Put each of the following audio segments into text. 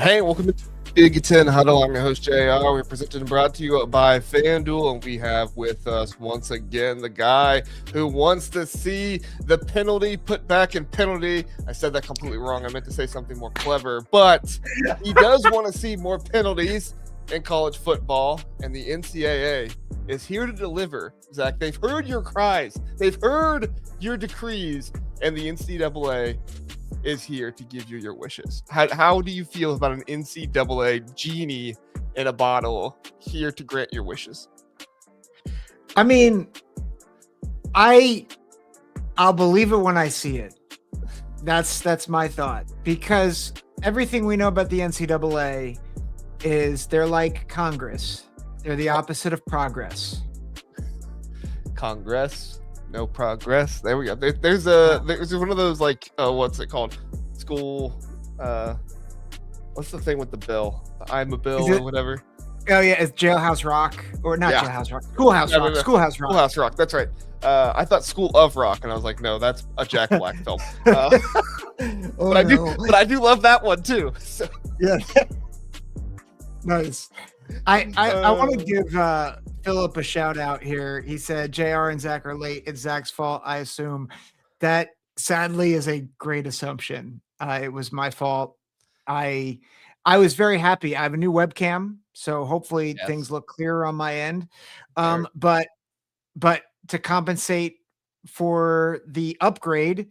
Hey, welcome to Big Ten Huddle. I'm your host, JR. We're presented and brought to you by FanDuel, and we have with us once again the guy who wants to see the penalty put back in penalty. I said that completely wrong. I meant to say something more clever, but he does want to see more penalties in college football, and the NCAA is here to deliver. Zach, they've heard your cries, they've heard your decrees, and the NCAA is here to give you your wishes. How do you feel about an NCAA genie in a bottle here to grant your wishes? I mean, I'll believe it when I see it. That's my thought, because everything we know about the NCAA is they're like Congress. They're the opposite of progress. Congress, no progress. There we go. There's one of those, like, what's it called? School. What's the thing with the bill? I'm a bill or whatever. Oh yeah, it's Jailhouse Rock, or not Jailhouse Rock. Schoolhouse Rock. Schoolhouse Rock. Schoolhouse Rock. That's right. I thought School of Rock, and I was like, no, that's a Jack Black film. But I do love that one too. So. Yeah. Nice. I want to give Philip a shout out here. He said JR and Zack are late. It's Zack's fault, I assume. That sadly is a great assumption. It was my fault. I was very happy. I have a new webcam, so hopefully things look clearer on my end. But to compensate for the upgrade,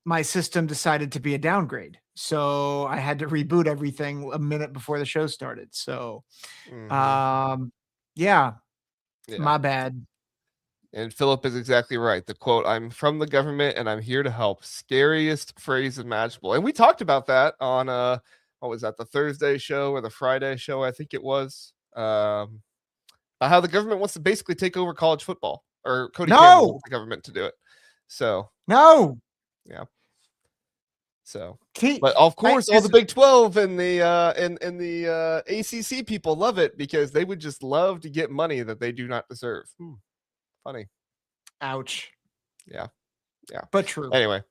my system decided to be a downgrade. So I had to reboot everything a minute before the show started. So, yeah, my bad. And Philip is exactly right. The quote, "I'm from the government and I'm here to help." Scariest phrase imaginable. And we talked about that on what was that, the Thursday show or the Friday show? I think it was. How the government wants to basically take over college football, or Cody Campbell wants the government to do it. So yeah. So, but of course, all the Big 12 and the ACC people love it because they would just love to get money that they do not deserve. Funny. Ouch. Yeah. But true. Anyway,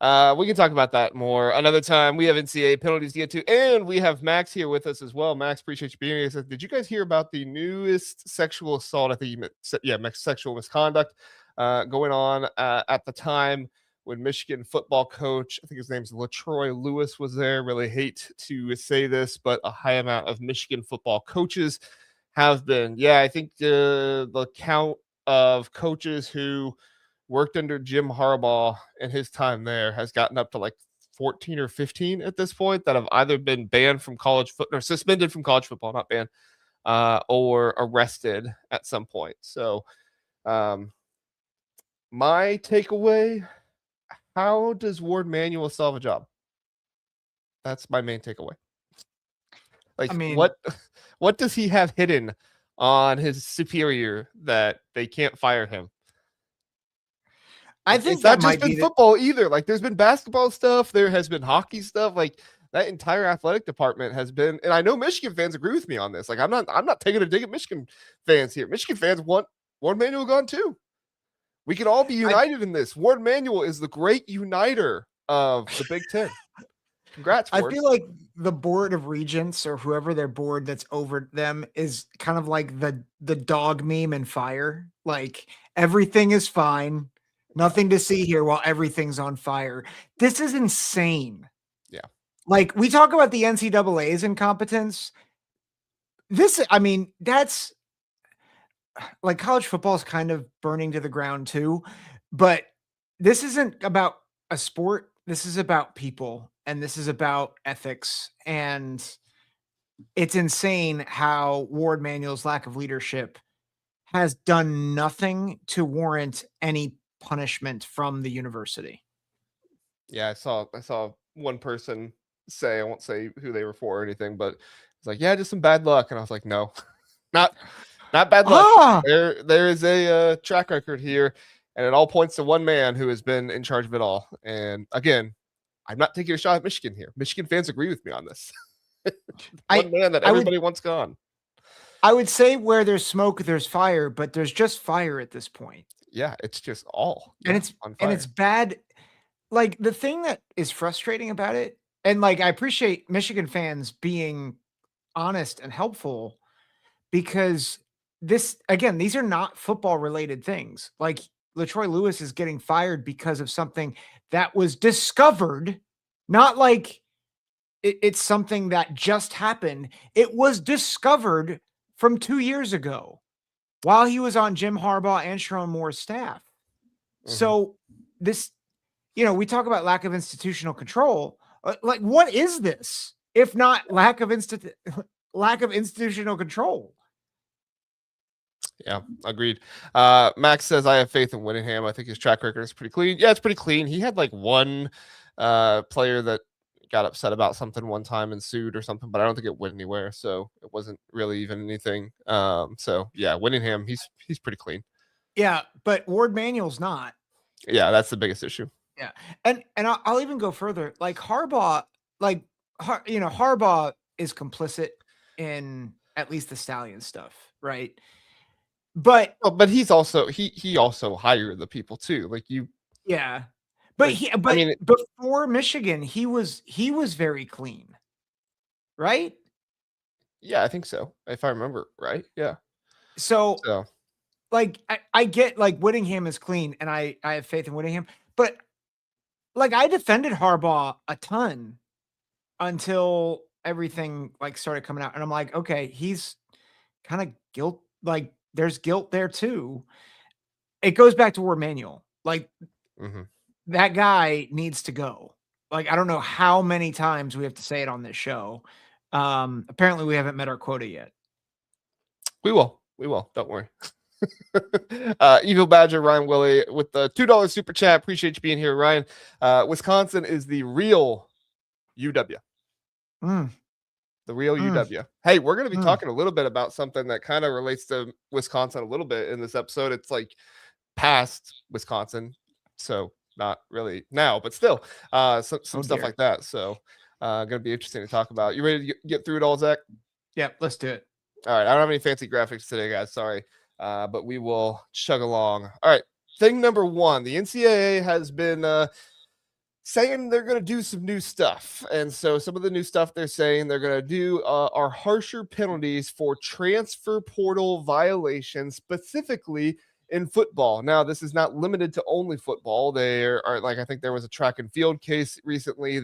we can talk about that more another time. We have NCAA penalties to get to, and we have Max here with us as well. Max, appreciate you being here. Did you guys hear about the newest sexual assault? I think you meant, sexual misconduct going on at the time when Michigan football coach, I think his name's LaTroy Lewis, was there. Really hate to say this, but a high amount of Michigan football coaches have been. Yeah, I think the count of coaches who worked under Jim Harbaugh in his time there has gotten up to like 14 or 15 at this point that have either been banned from college football, or suspended from college football, not banned, or arrested at some point. So my takeaway: how does Ward Manuel solve a job? That's my main takeaway. Like, I mean, what does he have hidden on his superior that they can't fire him? I think it's not just been football either. Like, there's been basketball stuff, there has been hockey stuff. Like, that entire athletic department has been, and I know Michigan fans agree with me on this. Like, I'm not taking a dig at Michigan fans here. Michigan fans want Ward Manuel gone too. We can all be united in this. Ward Manuel is the great uniter of the Big Ten. Congrats, Ward. I feel like the board of regents, or whoever their board that's over them, is kind of like the dog meme in Fire. Like, everything is fine, nothing to see here while everything's on fire. This is insane. Yeah. Like, we talk about the NCAA's incompetence. That's like, college football is kind of burning to the ground too, but this isn't about a sport. This is about people, and this is about ethics. And it's insane how Ward Manuel's lack of leadership has done nothing to warrant any punishment from the university. Yeah, I saw one person say, I won't say who they were for or anything, but it's like, yeah, just some bad luck. And I was like, no, not bad luck. There is a track record here, and it all points to one man who has been in charge of it all. And again, I'm not taking a shot at Michigan here. Michigan fans agree with me on this. One man that everybody wants gone. I would say where there's smoke, there's fire, but there's just fire at this point. Yeah, it's just all. And it's bad. Like, the thing that is frustrating about it, And like, I appreciate Michigan fans being honest and helpful because these are not football related things. Like LaTroy Lewis is getting fired because of something that was discovered, not like it's something that just happened. It was discovered from 2 years ago while he was on Jim Harbaugh and Sharon Moore's staff. So this, we talk about lack of institutional control. Like, what is this if not lack of institutional control? Yeah, agreed. Max says, I have faith in Whittingham. I think his track record is pretty clean. Yeah, it's pretty clean. He had like one player that got upset about something one time and sued or something, but I don't think it went anywhere. So it wasn't really even anything. So yeah, Whittingham, he's pretty clean. Yeah, but Ward Manuel's not. Yeah, that's the biggest issue. Yeah, and I'll even go further. Like Harbaugh, Harbaugh is complicit in at least the Stallion stuff, right? But he's also he also hired the people too. Like you, yeah, but like, before Michigan, he was very clean, right? Yeah, I think so. If I remember right, yeah. So like I get like Whittingham is clean, and I have faith in Whittingham, but like I defended Harbaugh a ton until everything like started coming out, and I'm like, okay, he's kind of guilt. Like there's guilt there too. It goes back to Ward Manuel. Like that guy needs to go. Like I don't know how many times we have to say it on this show. Apparently we haven't met our quota yet. We will. Don't worry. Evil Badger Ryan Willie with the $2 super chat. Appreciate you being here, Ryan. Wisconsin is the real UW. The real UW. Hey, we're going to be talking a little bit about something that kind of relates to Wisconsin a little bit in this episode. It's like past Wisconsin, so not really now, but still some stuff like that. So going to be interesting to talk about. You ready to get through it all, Zach? Yeah, let's do it. All right. I don't have any fancy graphics today, guys. Sorry. But we will chug along. All right. Thing number one, the NCAA has been saying they're going to do some new stuff. And so some of the new stuff they're saying they're going to do are harsher penalties for transfer portal violations, specifically in football. Now, this is not limited to only football. They are like, I think there was a track and field case recently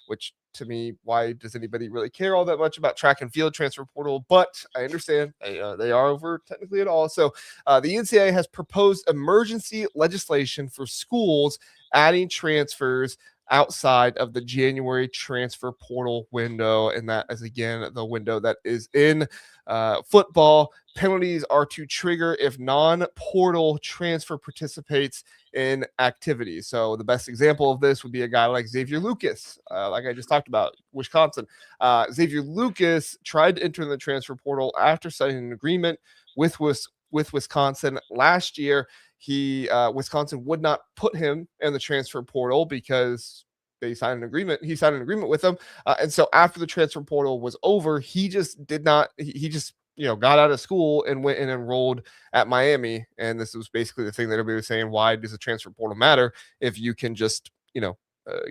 which to me, why does anybody really care all that much about track and field transfer portal? But I understand they are over technically at all. So the NCAA has proposed emergency legislation for schools adding transfers outside of the January transfer portal window. And that is, again, the window that is in football. Penalties are to trigger if non-portal transfer participates in activities. So the best example of this would be a guy like Xavier Lucas, like I just talked about, Wisconsin. Xavier Lucas tried to enter the transfer portal after signing an agreement with Wisconsin last year. Wisconsin would not put him in the transfer portal because they signed an agreement. He signed an agreement with them. And so after the transfer portal was over, he just got out of school and went and enrolled at Miami. And this was basically the thing that everybody was saying, why does the transfer portal matter if you can just,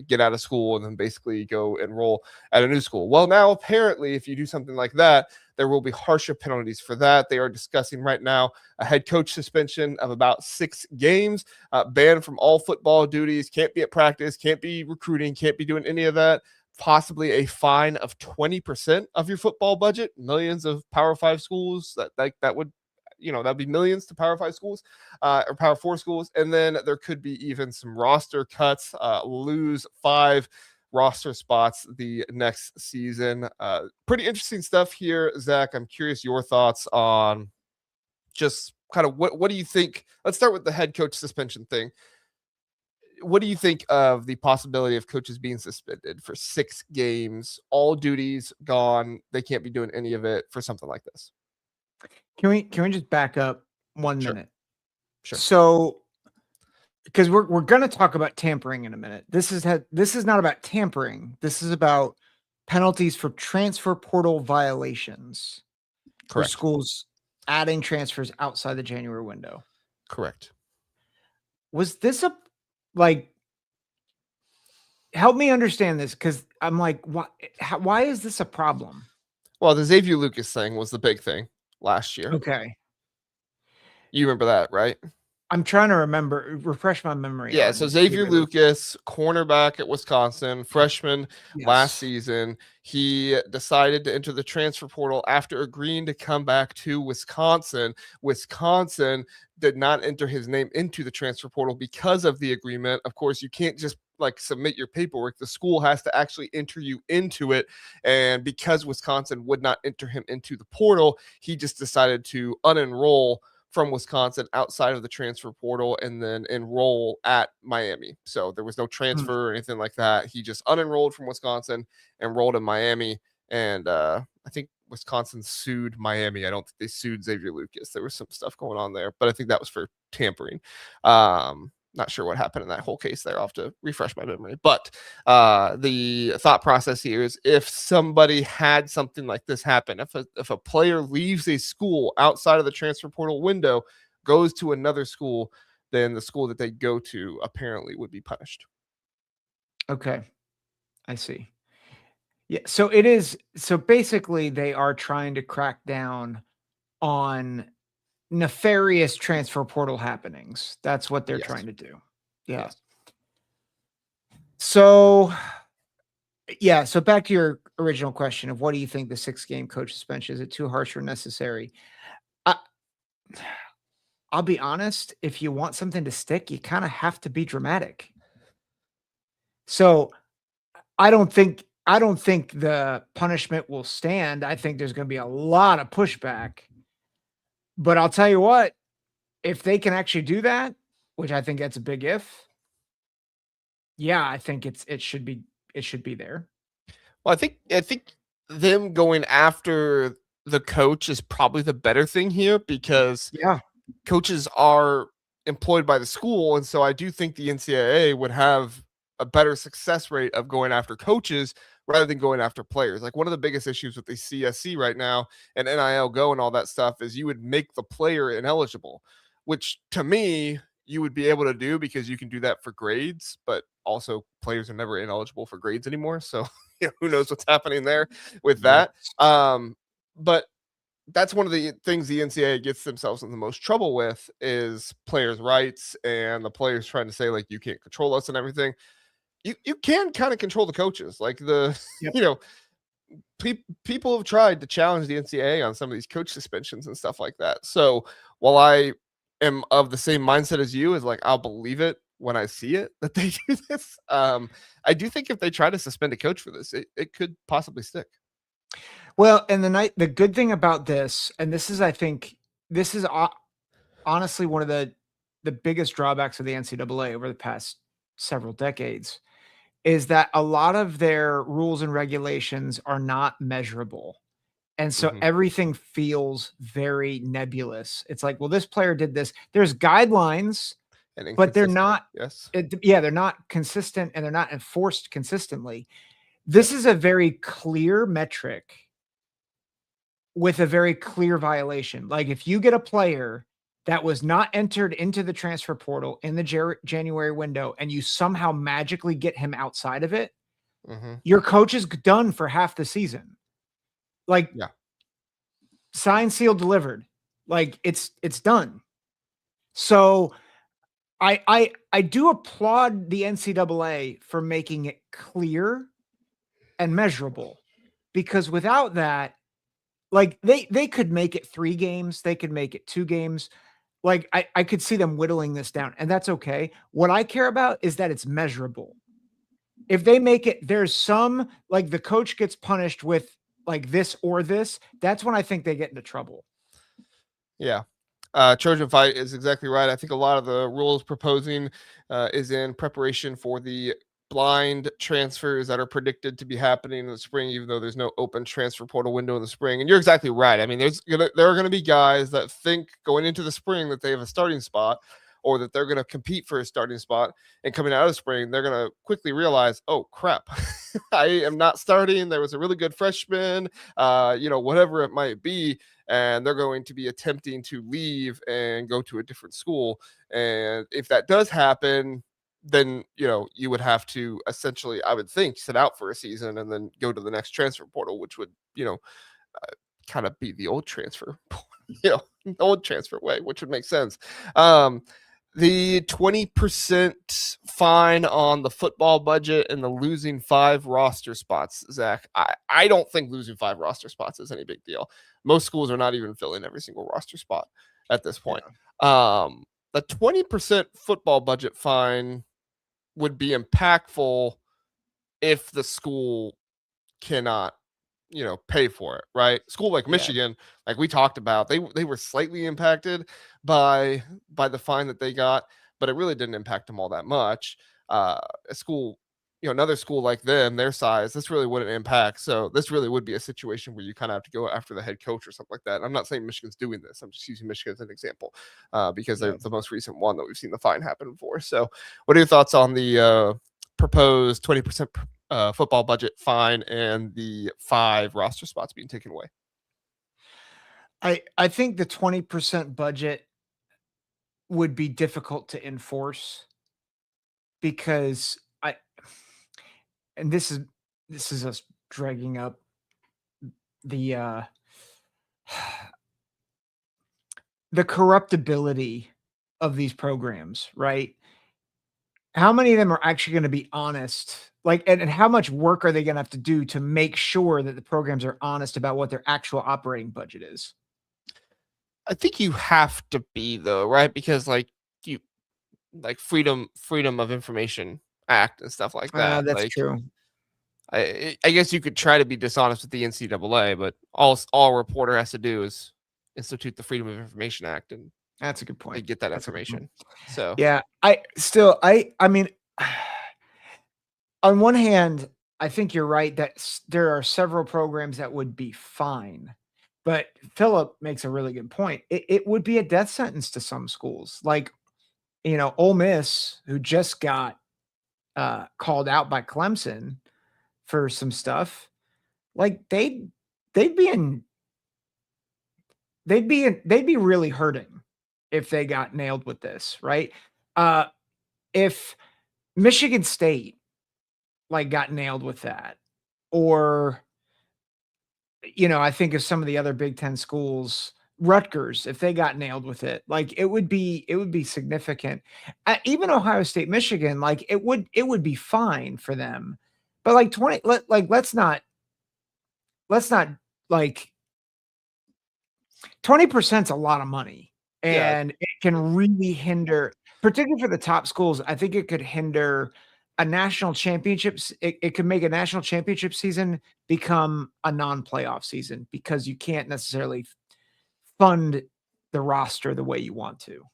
get out of school and then basically go enroll at a new school? Well, now apparently if you do something like that, there will be harsher penalties for that. They are discussing right now a head coach suspension of about 6 games, banned from all football duties, can't be at practice, can't be recruiting, can't be doing any of that. Possibly a fine of 20% of your football budget. Millions of Power 5 schools that would, that'd be millions to Power 5 schools or Power 4 schools. And then there could be even some roster cuts, lose 5 roster spots the next season. Pretty interesting stuff here, Zach. I'm curious your thoughts on just kind of what do you think? Let's start with the head coach suspension thing. What do you think of the possibility of coaches being suspended for 6 games, all duties gone? They can't be doing any of it for something like this. Can we just back up 1 minute? Sure. So, because we're going to talk about tampering in a minute. This is not about tampering. This is about penalties for transfer portal violations. Correct. For schools adding transfers outside the January window. Correct. Was this help me understand this, because I'm like, why is this a problem? Well, the Xavier Lucas thing was the big thing last year. Okay. You remember that, right? I'm trying to refresh my memory Yeah, so on Xavier Lucas, cornerback at Wisconsin, freshman last Yes. season, he decided to enter the transfer portal after agreeing to come back to Wisconsin. Wisconsin did not enter his name into the transfer portal because of the agreement. Of course, you can't just like submit your paperwork. The school has to actually enter you into it. And because Wisconsin would not enter him into the portal, he just decided to unenroll from Wisconsin outside of the transfer portal and then enroll at Miami. So there was no transfer or anything like that. He just unenrolled from Wisconsin, enrolled in Miami, and I think Wisconsin sued Miami. I don't think they sued Xavier Lucas. There was some stuff going on there, but I think that was for tampering. Not sure what happened in that whole case there. I'll have to refresh my memory. But the thought process here is if somebody had something like this happen, if a player leaves a school outside of the transfer portal window, goes to another school, then the school that they go to apparently would be punished. Okay. I see. Yeah. So it is. So basically, they are trying to crack down on nefarious transfer portal happenings. That's what they're Yes. trying to do. Yeah. Yes. So, yeah. So back to your original question of what do you think the 6-game coach suspension, is it too harsh or necessary? I, I'll be honest. If you want something to stick, you kind of have to be dramatic. So I don't think the punishment will stand. I think there's going to be a lot of pushback. But I'll tell you what, if they can actually do that, which I think that's a big if, yeah, I think it should be there. Well, I think them going after the coach is probably the better thing here because Yeah. coaches are employed by the school, and so I do think the NCAA would have a better success rate of going after coaches rather than going after players. Like one of the biggest issues with the CSC right now and NIL Go and all that stuff is you would make the player ineligible, which to me you would be able to do because you can do that for grades, but also players are never ineligible for grades anymore. So who knows what's happening there with that. But that's one of the things the NCAA gets themselves in the most trouble with is players' rights and the players trying to say like you can't control us and everything. You can kind of control the coaches, like the Yep. you know people have tried to challenge the NCAA on some of these coach suspensions and stuff like that. So while I am of the same mindset as you, is like I'll believe it when I see it that they do this. I do think if they try to suspend a coach for this, it could possibly stick. Well, and the good thing about this, and this is, I think, this is honestly one of the biggest drawbacks of the NCAA over the past several decades, is that a lot of their rules and regulations are not measurable. And so everything feels very nebulous. It's like, well, this player did this. There's guidelines, but they're not. Yes. They're not consistent and they're not enforced consistently. This is a very clear metric with a very clear violation. Like if you get a player that was not entered into the transfer portal in the January window and you somehow magically get him outside of it, your coach is done for half the season. Like, signed, sealed, delivered. Like it's done. So I do applaud the NCAA for making it clear and measurable, because without that, like they could make it 3 games, they could make it 2 games. Like I could see them whittling this down, and that's okay. What I care about is that it's measurable. If they make it, there's some, like the coach gets punished with like this or this, that's when I think they get into trouble. Yeah. Trojan Fight is exactly right. I think a lot of the rules proposing is in preparation for the blind transfers that are predicted to be happening in the spring, even though there's no open transfer portal window in the spring. And you're exactly right. I mean, there are gonna be guys that think going into the spring that they have a starting spot or that they're gonna compete for a starting spot, and coming out of the spring, they're gonna quickly realize, oh crap, I am not starting. There was a really good freshman, whatever it might be, and they're going to be attempting to leave and go to a different school. And if that does happen, then you would have to essentially, I would think, sit out for a season and then go to the next transfer portal, which would kind of be the old transfer, the old transfer way, which would make sense. The 20% fine on the football budget and the losing 5 roster spots, Zach. I don't think losing 5 roster spots is any big deal. Most schools are not even filling every single roster spot at this point. Yeah. The 20% football budget fine would be impactful if the school cannot pay for it, right? School like Michigan, like we talked about, they were slightly impacted by the fine that they got, but it really didn't impact them all that much. A school, another school like them, their size, this really wouldn't impact. So this really would be a situation where you kind of have to go after the head coach or something like that. And I'm not saying Michigan's doing this. I'm just using Michigan as an example because they're the most recent one that we've seen the fine happen for. So what are your thoughts on the proposed 20% football budget fine and the 5 roster spots being taken away? I think the 20% budget would be difficult to enforce because and this is us dragging up the the corruptibility of these programs, right? How many of them are actually going to be honest? Like, and how much work are they going to have to do to make sure that the programs are honest about what their actual operating budget is? I think you have to be, though, right? Because freedom of information act and stuff like that. That's true. I guess you could try to be dishonest with the NCAA, but all a reporter has to do is institute the Freedom of Information Act, and that's a good point. They get that information. So yeah, I mean, on one hand, I think you're right that there are several programs that would be fine. But Philip makes a really good point. It would be a death sentence to some schools. Like, Ole Miss, who just got called out by Clemson for some stuff, like they'd be really hurting if they got nailed with this, right? If Michigan State got nailed with that, or I think of some of the other Big Ten schools, Rutgers, if they got nailed with it, it would be significant. Even Ohio State, Michigan, it would be fine for them. But let's not 20% is a lot of money, and it can really hinder, particularly for the top schools. I think it could hinder a national championships. It could make a national championship season become a non-playoff season because you can't necessarily fund the roster the way you want to.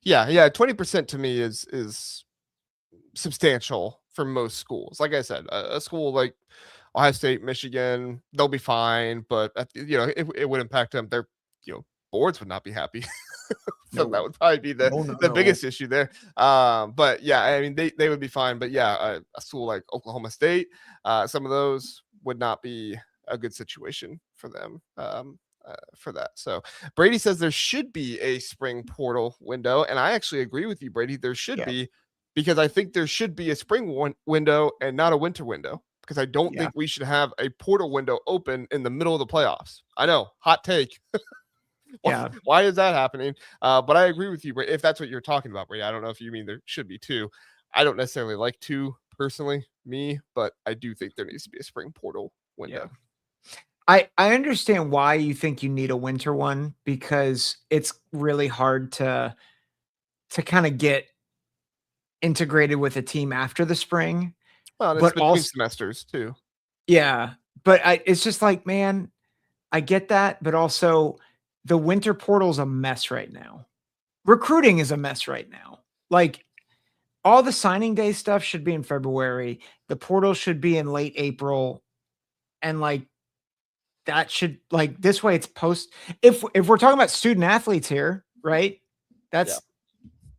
Yeah, 20% to me is substantial for most schools. Like I said, a school like Ohio State, Michigan, they'll be fine, but it would impact them. Their boards would not be happy. So that would probably be the biggest issue there. But yeah, I mean they would be fine. But yeah, a school like Oklahoma State, some of those would not be a good situation for them. For that. So Brady says there should be a spring portal window, and I actually agree with you, Brady. There should be, because I think there should be a spring window and not a winter window, because I don't think we should have a portal window open in the middle of the playoffs. I know, hot take. Why is that happening? But I agree with you, if that's what you're talking about, Brady. I don't know if you mean there should be 2. I don't necessarily like 2 personally, but I do think there needs to be a spring portal window. I understand why you think you need a winter one, because it's really hard to kind of get integrated with a team after the spring. Well, but between semesters too. Yeah, but it's just man, I get that, but also the winter portal's a mess right now. Recruiting is a mess right now. All the signing day stuff should be in February. The portal should be in late April, and that should this way it's post. If we're talking about student athletes here, right? That's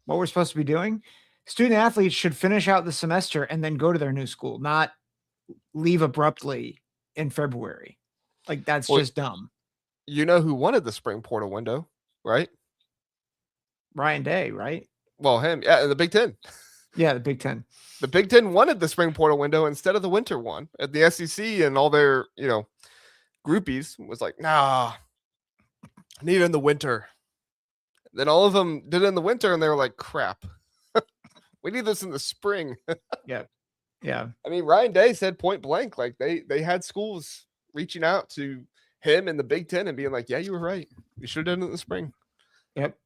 what we're supposed to be doing. Student athletes should finish out the semester and then go to their new school, not leave abruptly in February. That's just dumb. You know who wanted the spring portal window, right? Ryan Day, right? Well, him, yeah, the Big Ten. Yeah, the Big Ten. The Big Ten wanted the spring portal window instead of the winter one. At the SEC and all their, groupies was like, nah, I need it in the winter. Then all of them did it in the winter, and they were like, crap. We need this in the spring. Yeah. Yeah. I mean, Ryan Day said point blank, like they had schools reaching out to him in the Big Ten and being like, yeah, you were right. You should have done it in the spring. Yep.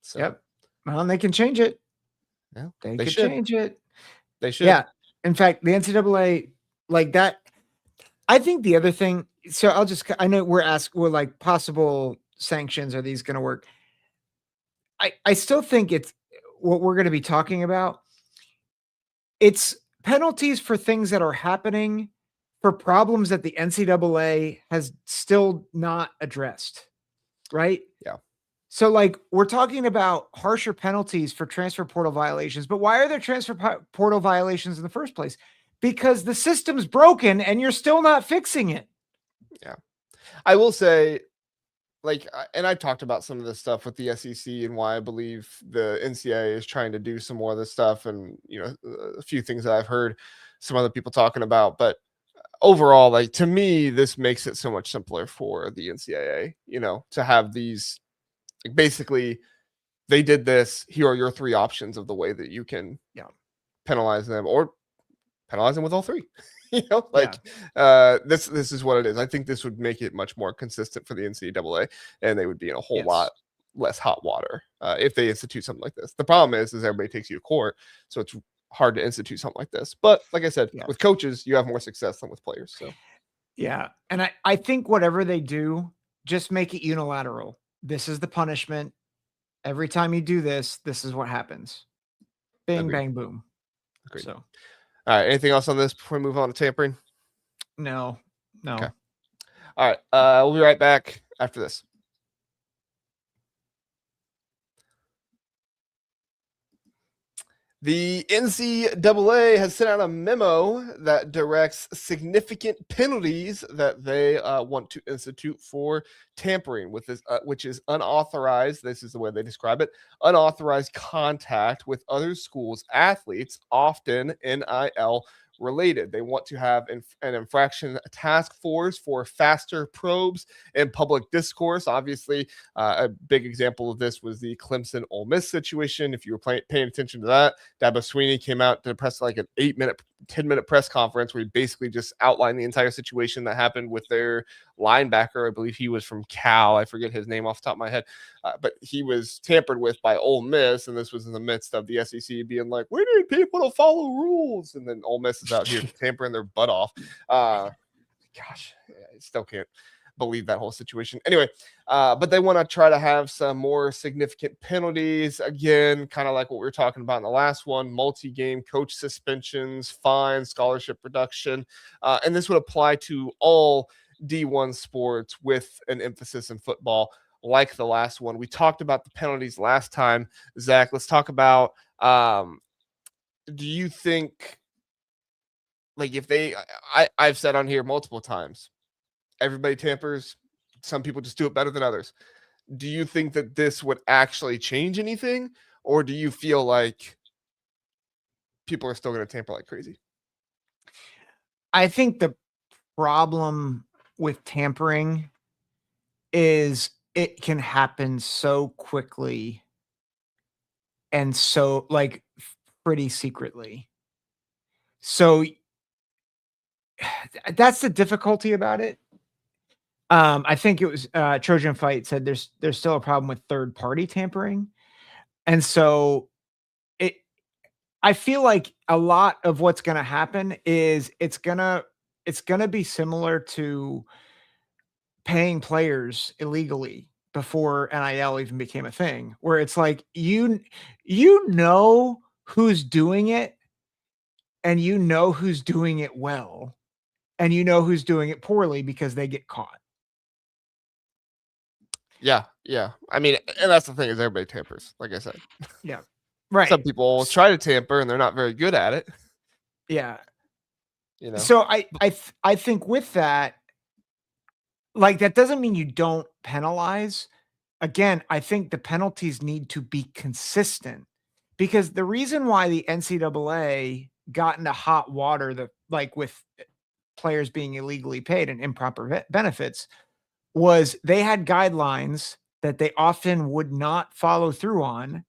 So, Yep. Well, and they can change it. yeah, They they could should. change it. They should. Yeah. In fact, the NCAA, like that. I think the other thing, so I know we're like possible sanctions. Are these going to work? I still think it's what we're going to be talking about. It's penalties for things that are happening, for problems that the NCAA has still not addressed. Right? Yeah. So, like, we're talking about harsher penalties for transfer portal violations, but why are there transfer portal violations in the first place? Because the system's broken and you're still not fixing it. Yeah. I will say, like, and I talked about some of this stuff with the SEC and why I believe the NCAA is trying to do some more of this stuff, and a few things that I've heard some other people talking about. But overall, like, to me, this makes it so much simpler for the NCAA, to have these, like, basically they did this. Here are your three options of the way that you can penalize them, or penalize them with all three. This is what it is. I think this would make it much more consistent for the NCAA, and they would be in a whole lot less hot water if they institute something like this. The problem is everybody takes you to court, so it's hard to institute something like this. But like I said, with coaches, you have more success than with players. So yeah, and I think whatever they do, just make it unilateral. This is the punishment. Every time you do this, this is what happens. Bing, bang, boom. Agreed. So. All right. Anything else on this before we move on to tampering? No. Okay. All right. We'll be right back after this. The NCAA has sent out a memo that directs significant penalties that they want to institute for tampering with this, which is unauthorized. This is the way they describe it: unauthorized contact with other schools' athletes, often NIL related. They want to have an infraction task force for faster probes in public discourse. Obviously, a big example of this was the Clemson Ole Miss situation. If you were paying attention to that, Dabo Sweeney came out to press like an 10-minute press conference where he basically just outlined the entire situation that happened with their linebacker. I believe he was from Cal. I forget his name off the top of my head, but he was tampered with by Ole Miss, and this was in the midst of the SEC being like, we need people to follow rules, and then Ole Miss is out here tampering their butt off. Gosh, I still can't believe that whole situation. Anyway, but they want to try to have some more significant penalties. Again, kind of like what we were talking about in the last one: multi-game coach suspensions, fines, scholarship reduction. And this would apply to all D1 sports with an emphasis in football, like the last one. We talked about the penalties last time. Zach, let's talk about, do you think, like, if I've said on here multiple times, everybody tampers, some people just do it better than others. Do you think that this would actually change anything, or do you feel like people are still going to tamper like crazy? I think the problem with tampering is it can happen so quickly and so, like, pretty secretly. So that's the difficulty about it. I think it was Trojan Fight said there's still a problem with third party tampering. And so I feel like a lot of what's going to happen is it's going to be similar to paying players illegally before NIL even became a thing, where it's like, you know who's doing it, and you know who's doing it well, and you know who's doing it poorly because they get caught. Yeah. I mean, and that's the thing, is everybody tampers, like I said. Yeah. Right. Some people try to tamper and they're not very good at it. Yeah. So I think with that, like, that doesn't mean you don't penalize. Again, I think the penalties need to be consistent, because the reason why the NCAA got into hot water, with players being illegally paid and improper benefits, was they had guidelines that they often would not follow through on.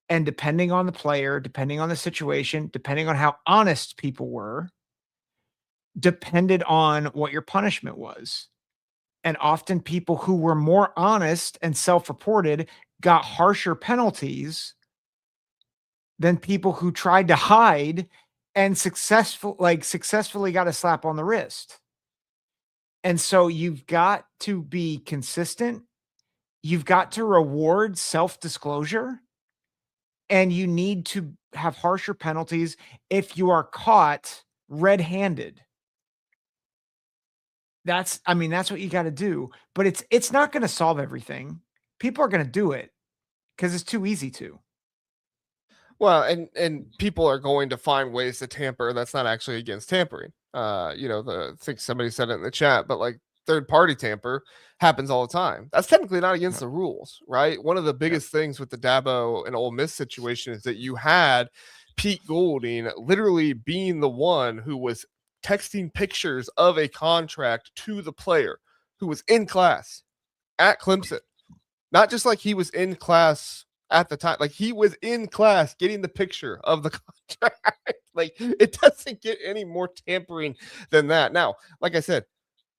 And depending on the player, depending on the situation, depending on how honest people were, depended on what your punishment was. And often people who were more honest and self-reported got harsher penalties than people who tried to hide and successfully got a slap on the wrist. And so you've got to be consistent. You've got to reward self-disclosure, and you need to have harsher penalties if you are caught red-handed. That's what you got to do, but it's not going to solve everything. People are going to do it because it's too easy to. Well, and people are going to find ways to tamper that's not actually against tampering. I think somebody said it in the chat, but like third party tamper happens all the time. That's technically not against the rules, right? One of the biggest things with the Dabo and Ole Miss situation is that you had Pete Golding literally being the one who was texting pictures of a contract to the player who was in class at Clemson. Not just like he was in class at the time, like he was in class getting the picture of the contract. Like it doesn't get any more tampering than that. Now, like I said,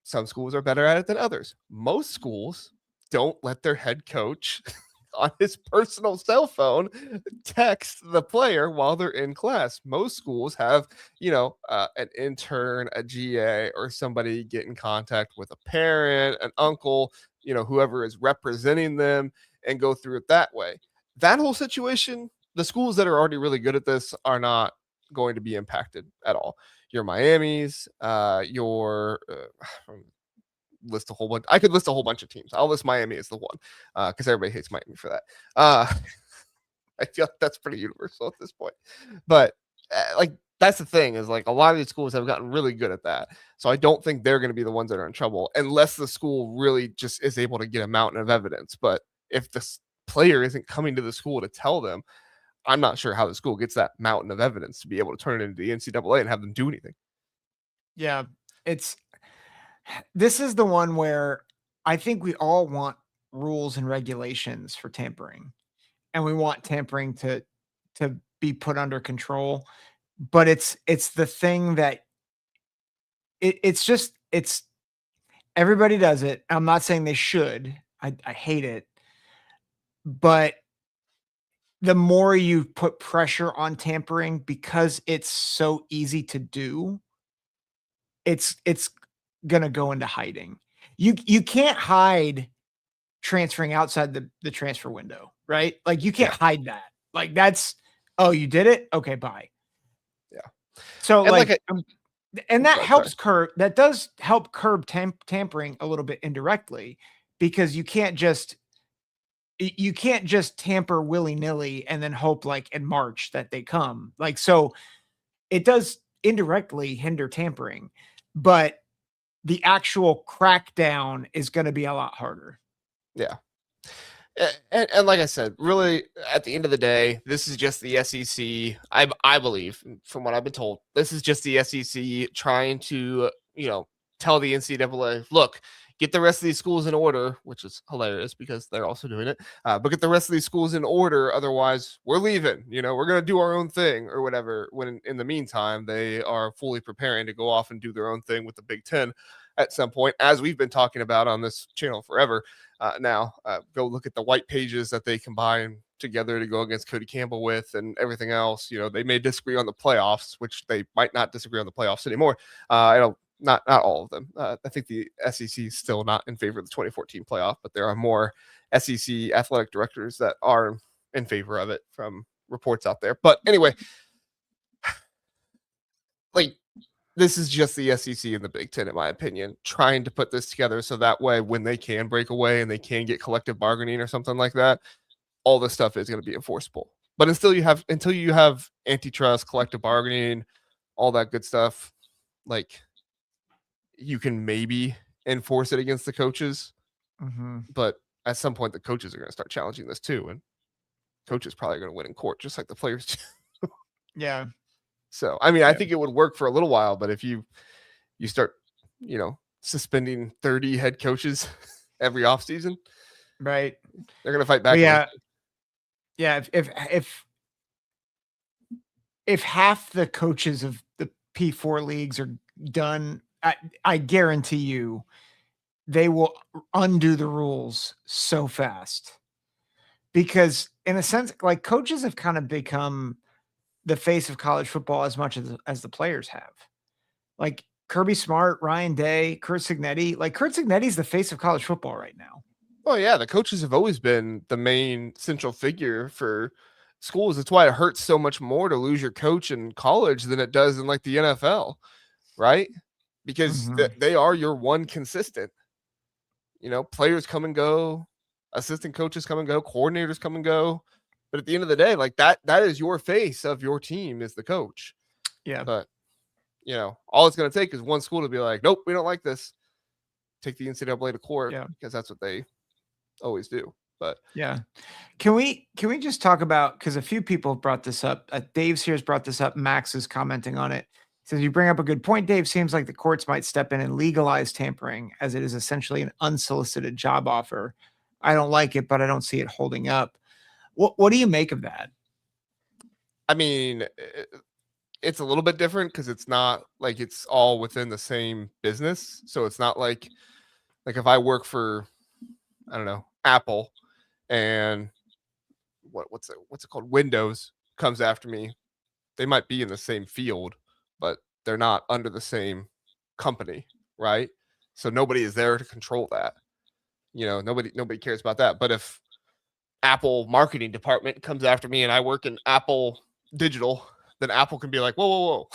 some schools are better at it than others. Most schools don't let their head coach on his personal cell phone text the player while they're in class. Most schools have, an intern, a GA, or somebody get in contact with a parent, an uncle, whoever is representing them, and go through it that way. That whole situation, the schools that are already really good at this are not going to be impacted at all. Your Miami's, list a whole bunch. I could list a whole bunch of teams. I'll list Miami as the one because everybody hates Miami for that. I feel like that's pretty universal at this point. But that's the thing, is like a lot of these schools have gotten really good at that. So I don't think they're going to be the ones that are in trouble unless the school really just is able to get a mountain of evidence. But if the player isn't coming to the school to tell them, I'm not sure how the school gets that mountain of evidence to be able to turn it into the NCAA and have them do anything. Yeah, this is the one where I think we all want rules and regulations for tampering, and we want tampering to be put under control. But it's the thing that it's everybody does it. I'm not saying they should. I hate it. But the more you put pressure on tampering, because it's so easy to do, it's gonna go into hiding. You can't hide transferring outside the transfer window, right? Like you can't hide that. Like that's, oh, you did it? Okay, bye. Yeah. So and that helps curb. That does help curb tampering a little bit indirectly, because you can't just tamper willy-nilly and then hope like in March that they come. Like, so it does indirectly hinder tampering, but the actual crackdown is going to be a lot harder. Yeah. And like I said, really, at the end of the day, this is just the SEC. I believe, from what I've been told, this is just the SEC trying to, tell the NCAA, look, get the rest of these schools in order, which is hilarious because they're also doing it. But get the rest of these schools in order. Otherwise, we're leaving. We're going to do our own thing or whatever. When in the meantime, they are fully preparing to go off and do their own thing with the Big Ten at some point, as we've been talking about on this channel forever. Now, go look at the white pages that they combine together to go against Cody Campbell with and everything else. They may disagree on the playoffs, which they might not disagree on the playoffs anymore. Not all of them. I think the SEC is still not in favor of the 2014 playoff, but there are more SEC athletic directors that are in favor of it from reports out there. But anyway, this is just the SEC and the Big Ten, in my opinion, trying to put this together so that way when they can break away and they can get collective bargaining or something like that, all this stuff is going to be enforceable. But until you have antitrust, collective bargaining, all that good stuff, like you can maybe enforce it against the coaches. Mm-hmm. But at some point, the coaches are going to start challenging this too, and coach is probably going to win in court, just like the players do. Yeah. So, I mean, I think it would work for a little while, but if you start, suspending 30 head coaches every offseason, right, they're going to fight back. Yeah. If half the coaches of the P4 leagues are done, I guarantee you they will undo the rules so fast. Because in a sense, like coaches have kind of become the face of college football as much as the players have. Like Kirby Smart, Ryan Day, Curt Cignetti. Like Curt Cignetti's the face of college football right now. Oh yeah, the coaches have always been the main central figure for schools. That's why it hurts so much more to lose your coach in college than it does in like the NFL, right? Because they are your one consistent. Players come and go, assistant coaches come and go, coordinators come and go. But at the end of the day, like that is your face of your team is the coach. Yeah. But, all it's going to take is one school to be like, nope, we don't like this. Take the NCAA to court because that's what they always do. But yeah. Can we just talk about, because a few people have brought this up. Dave's here has brought this up. Max is commenting on it. He says, you bring up a good point, Dave. Seems like the courts might step in and legalize tampering as it is essentially an unsolicited job offer. I don't like it, but I don't see it holding up. What do you make of that? I mean, it's a little bit different because it's not like it's all within the same business. So it's not like if I work for, I don't know, Apple and what's it called? Windows comes after me. They might be in the same field, but they're not under the same company, right? So nobody is there to control that. Nobody cares about that. But if Apple marketing department comes after me and I work in Apple Digital, then Apple can be like, whoa.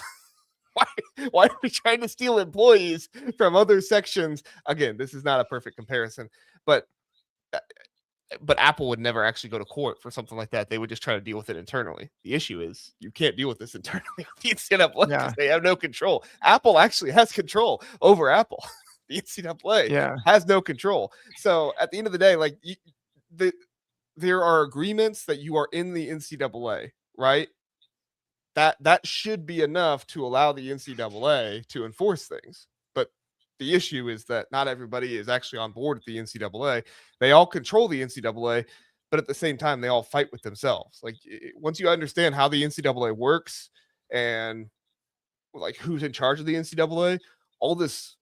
Why are we trying to steal employees from other sections? Again, this is not a perfect comparison, but Apple would never actually go to court for something like that. They would just try to deal with it internally. The issue is you can't deal with this internally with the NCAA because they have no control. Apple actually has control over Apple. The NCAA has no control. So at the end of the day, like there are agreements that you are in the NCAA, right? That should be enough to allow the NCAA to enforce things. But the issue is that not everybody is actually on board with the NCAA. They all control the NCAA, but at the same time, they all fight with themselves. Like once you understand how the NCAA works and like who's in charge of the NCAA, all this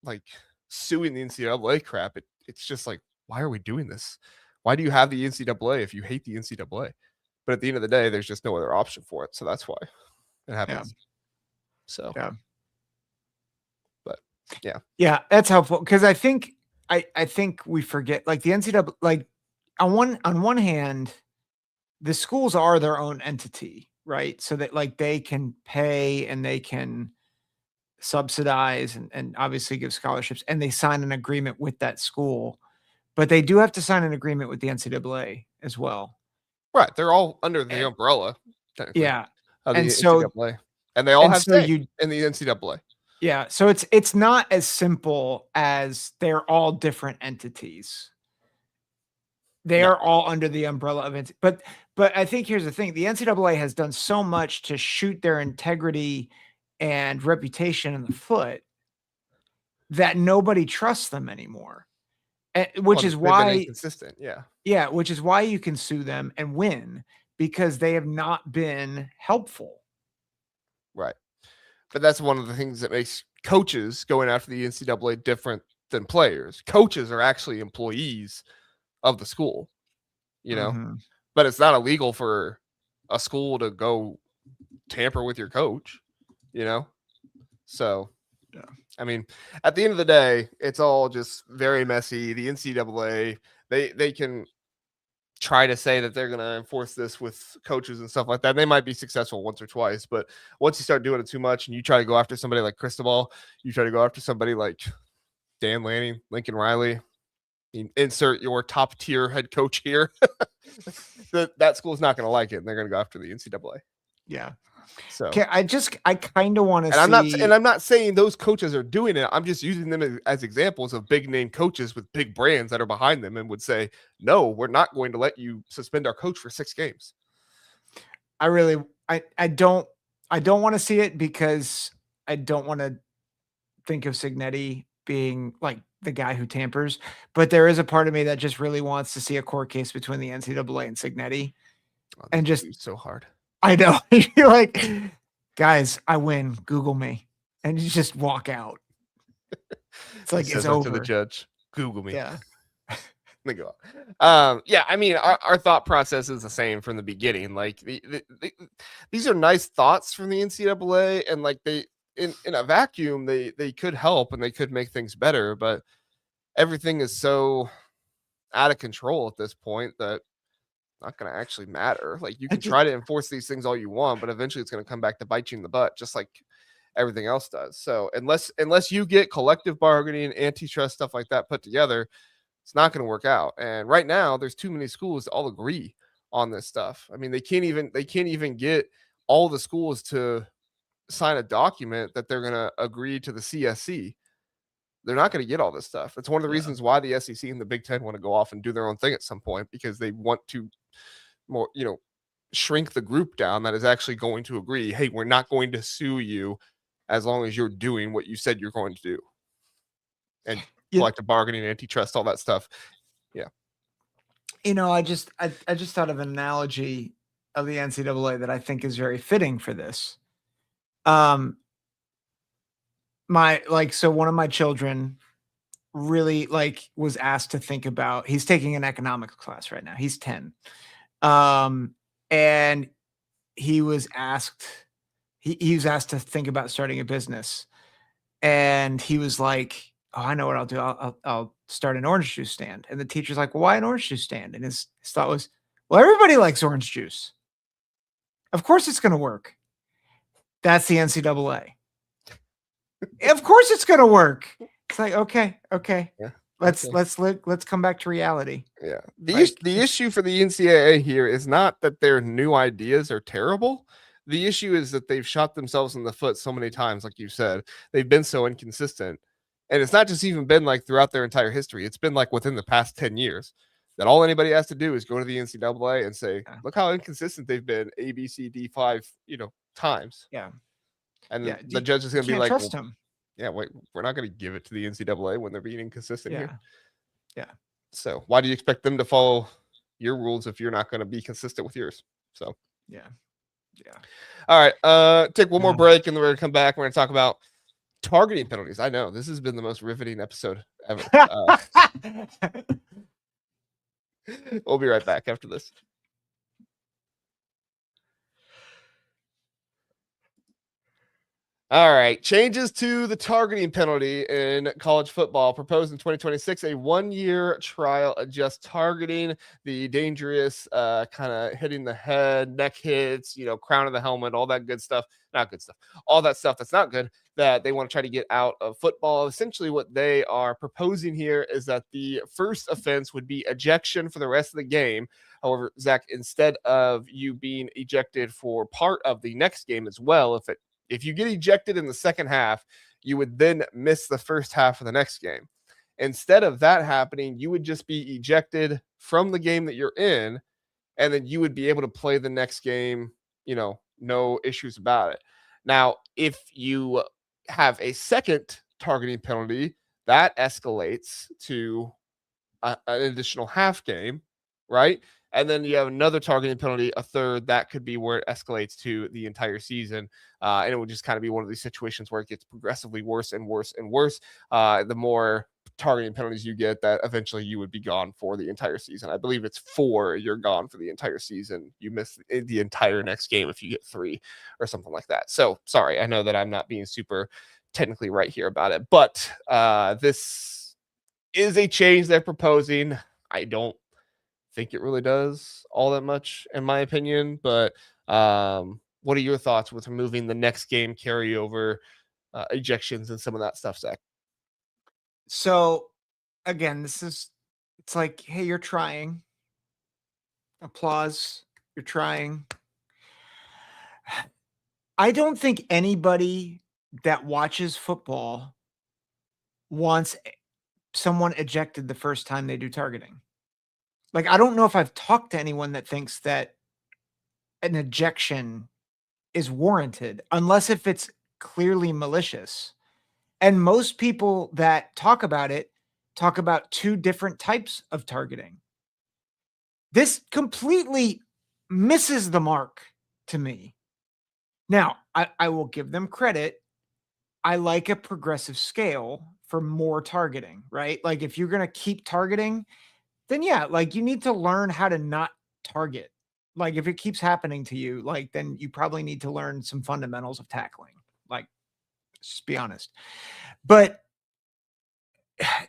like suing the NCAA crap, it's just like, why are we doing this? Why do you have the NCAA if you hate the NCAA? But at the end of the day, there's just no other option for it. So that's why it happens. So, but yeah, that's helpful. Cause I think we forget, like the NCAA, like on one hand, the schools are their own entity, right? So that like they can pay and they can subsidize and obviously give scholarships, and they sign an agreement with that school, but they do have to sign an agreement with the NCAA as well. Right. They're all under the umbrella. Yeah. Of the NCAA. And they all have say in the NCAA. Yeah. So it's not as simple as they're all different entities. They are all under the umbrella of it. But I think here's the thing. The NCAA has done so much to shoot their integrity and reputation in the foot that nobody trusts them anymore. Which is why consistent. Yeah, which is why you can sue them and win, because they have not been helpful. Right. But that's one of the things that makes coaches going after the NCAA different than players. Coaches are actually employees of the school, but it's not illegal for a school to go tamper with your coach, So, I mean, at the end of the day, it's all just very messy. The NCAA, they can try to say that they're going to enforce this with coaches and stuff like that. They might be successful once or twice, but once you start doing it too much and you try to go after somebody like Cristobal, you try to go after somebody like Dan Lanning, Lincoln Riley, insert your top tier head coach here, that school's not going to like it, and they're going to go after the NCAA. Yeah. So I kind of want to see. I'm not saying those coaches are doing it. I'm just using them as examples of big name coaches with big brands that are behind them and would say, no, we're not going to let you suspend our coach for 6 games. I don't want to see it because I don't want to think of Signetti being like the guy who tampers, but there is a part of me that just really wants to see a court case between the NCAA and Signetti. Oh, And just so hard. I know. You're like, guys, I win. Google me. And you just walk out. It's like it's over. To the judge. Google me. Yeah. They go. Yeah, I mean, our thought process is the same from the beginning. Like these are nice thoughts from the NCAA, and like they in a vacuum, they could help and they could make things better, but everything is so out of control at this point that not going to actually matter. Like you can try to enforce these things all you want, but eventually it's going to come back to bite you in the butt, just like everything else does. So unless you get collective bargaining, antitrust stuff like that put together, it's not going to work out. And right now, there's too many schools to all agree on this stuff. I mean, they can't even get all the schools to sign a document that they're going to agree to the CSC. They're not going to get all this stuff. It's one of the reasons why the SEC and the Big Ten want to go off and do their own thing at some point, because they want to more, shrink the group down that is actually going to agree, hey, we're not going to sue you as long as you're doing what you said you're going to do. And collective bargaining, antitrust, all that stuff. Yeah. I just thought of an analogy of the NCAA that I think is very fitting for this. So one of my children really was asked to think about, he's taking an economics class right now. He's 10. And he was asked to think about starting a business. And he was like, oh, I know what I'll do. I'll start an orange juice stand. And the teacher's like, well, why an orange juice stand? And his thought was, well, everybody likes orange juice. Of course it's going to work. That's the NCAA. Of course it's going to work. It's like, okay. Yeah. Let's come back to reality. Yeah. The issue for the NCAA here is not that their new ideas are terrible. The issue is that they've shot themselves in the foot so many times, like you said. They've been so inconsistent. And it's not just even been like throughout their entire history. It's been like within the past 10 years that all anybody has to do is go to the NCAA and say, look how inconsistent they've been A, B, C, D, 5, times. Yeah. And the judge is going to be like, trust him. Yeah, wait, we're not going to give it to the NCAA when they're being inconsistent here. Yeah. So why do you expect them to follow your rules if you're not going to be consistent with yours? So yeah. All right, take one more break and then we're going to come back. We're going to talk about targeting penalties. I know this has been the most riveting episode ever. We'll be right back after this. All right. Changes to the targeting penalty in college football proposed in 2026. A 1-year trial adjusts targeting, the dangerous kind of hitting the head, neck hits, crown of the helmet, all that good stuff. Not good stuff. All that stuff that's not good that they want to try to get out of football. Essentially, what they are proposing here is that the first offense would be ejection for the rest of the game. However, Zach, instead of you being ejected for part of the next game as well, if you get ejected in the second half, you would then miss the first half of the next game. Instead of that happening, you would just be ejected from the game that you're in, and then you would be able to play the next game, no issues about it. Now, if you have a second targeting penalty, that escalates to an additional half game, right? And then you have another targeting penalty, a third, that could be where it escalates to the entire season. And it would just kind of be one of these situations where it gets progressively worse and worse and worse. The more targeting penalties you get, that eventually you would be gone for the entire season. I believe it's 4, you're gone for the entire season. You miss the entire next game if you get 3 or something like that. So sorry, I know that I'm not being super technically right here about it, but this is a change they're proposing. I don't think it really does all that much in my opinion, but what are your thoughts with removing the next game carryover, ejections and some of that stuff, Zach? So again, it's like, hey, you're trying. Applause. You're trying. I don't think anybody that watches football wants someone ejected the first time they do targeting. Like, I don't know if I've talked to anyone that thinks that an ejection is warranted unless if it's clearly malicious. And most people that talk about two different types of targeting. This completely misses the mark to me. Now, I will give them credit. I like a progressive scale for more targeting, right? Like if you're going to keep targeting, then yeah, like you need to learn how to not target. Like if it keeps happening to you, like then you probably need to learn some fundamentals of tackling. Like, just be honest. But